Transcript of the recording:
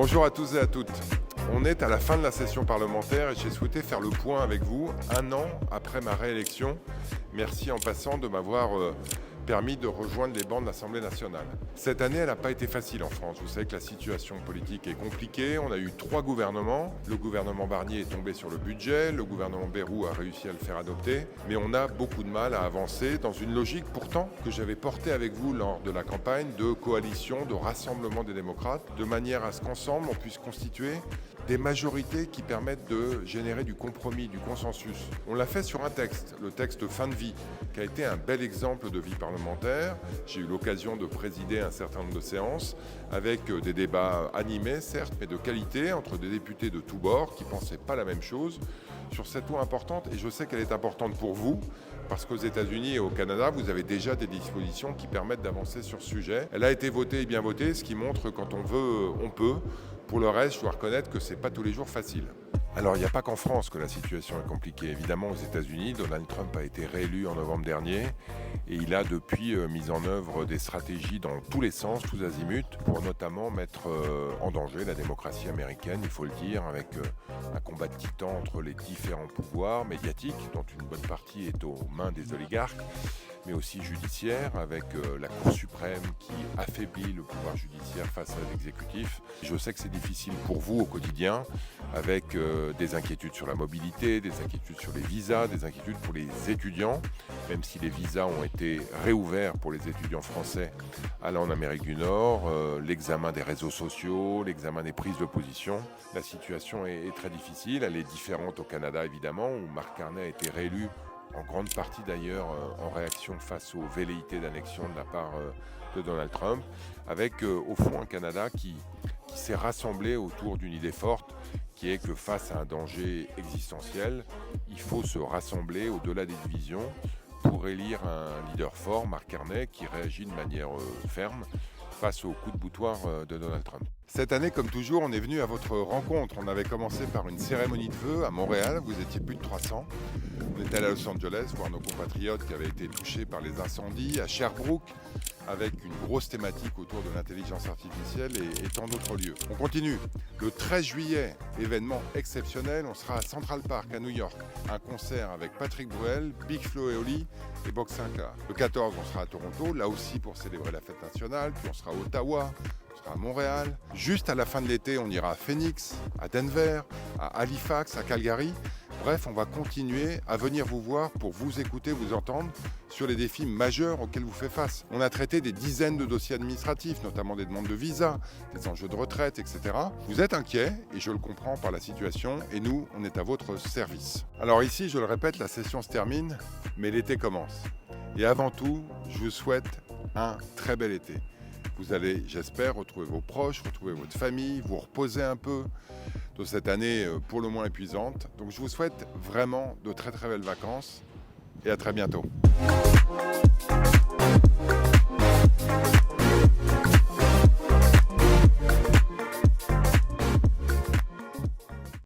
Bonjour à tous et à toutes. On est à la fin de la session parlementaire et j'ai souhaité faire le point avec vous un an après ma réélection. Merci en passant de m'avoir permis de rejoindre les bancs de l'Assemblée nationale. Cette année, elle n'a pas été facile en France. Vous savez que la situation politique est compliquée. On a eu 3 gouvernements. Le gouvernement Barnier est tombé sur le budget. Le gouvernement Bayrou a réussi à le faire adopter. Mais on a beaucoup de mal à avancer dans une logique pourtant que j'avais portée avec vous lors de la campagne de coalition, de rassemblement des démocrates, de manière à ce qu'ensemble on puisse constituer des majorités qui permettent de générer du compromis, du consensus. On l'a fait sur un texte, le texte fin de vie, qui a été un bel exemple de vie parlementaire. J'ai eu l'occasion de présider un certain nombre de séances avec des débats animés, certes, mais de qualité, entre des députés de tous bords qui ne pensaient pas la même chose sur cette loi importante. Et je sais qu'elle est importante pour vous, parce qu'aux États-Unis et au Canada, vous avez déjà des dispositions qui permettent d'avancer sur ce sujet. Elle a été votée et bien votée, ce qui montre que quand on veut, on peut. Pour le reste, je dois reconnaître que ce n'est pas tous les jours facile. Alors, il n'y a pas qu'en France que la situation est compliquée. Évidemment, aux États-Unis, Donald Trump a été réélu en novembre dernier et il a depuis mis en œuvre des stratégies dans tous les sens, tous azimuts, pour notamment mettre en danger la démocratie américaine, il faut le dire, avec un combat de titans entre les différents pouvoirs médiatiques, dont une bonne partie est aux mains des oligarques, mais aussi judiciaire, avec la Cour suprême qui affaiblit le pouvoir judiciaire face à l'exécutif. Je sais que c'est difficile pour vous au quotidien, avec des inquiétudes sur la mobilité, des inquiétudes sur les visas, des inquiétudes pour les étudiants, même si les visas ont été réouverts pour les étudiants français allant en Amérique du Nord, l'examen des réseaux sociaux, l'examen des prises de position. La situation est très difficile, elle est différente au Canada évidemment, où Mark Carney a été réélu en grande partie d'ailleurs en réaction face aux velléités d'annexion de la part de Donald Trump, avec au fond un Canada qui s'est rassemblé autour d'une idée forte, qui est que face à un danger existentiel, il faut se rassembler au-delà des divisions pour élire un leader fort, Mark Carney, qui réagit de manière ferme face au coup de boutoir de Donald Trump. Cette année, comme toujours, on est venu à votre rencontre. On avait commencé par une cérémonie de vœux à Montréal, vous étiez plus de 300. On était allé à Los Angeles voir nos compatriotes qui avaient été touchés par les incendies, à Sherbrooke, avec une grosse thématique autour de l'intelligence artificielle et tant d'autres lieux. On continue. Le 13 juillet, événement exceptionnel, on sera à Central Park à New York. Un concert avec Patrick Bruel, Big Flo et Oli et Bob Sinclair. Le 14, on sera à Toronto, là aussi pour célébrer la fête nationale. Puis on sera à Ottawa, on sera à Montréal. Juste à la fin de l'été, on ira à Phoenix, à Denver, à Halifax, à Calgary. Bref, on va continuer à venir vous voir pour vous écouter, vous entendre sur les défis majeurs auxquels vous faites face. On a traité des dizaines de dossiers administratifs, notamment des demandes de visa, des enjeux de retraite, etc. Vous êtes inquiets, et je le comprends par la situation, et nous, on est à votre service. Alors ici, je le répète, la session se termine, mais l'été commence. Et avant tout, je vous souhaite un très bel été. Vous allez, j'espère, retrouver vos proches, retrouver votre famille, vous reposer un peu de cette année pour le moins épuisante. Donc je vous souhaite vraiment de très très belles vacances et à très bientôt.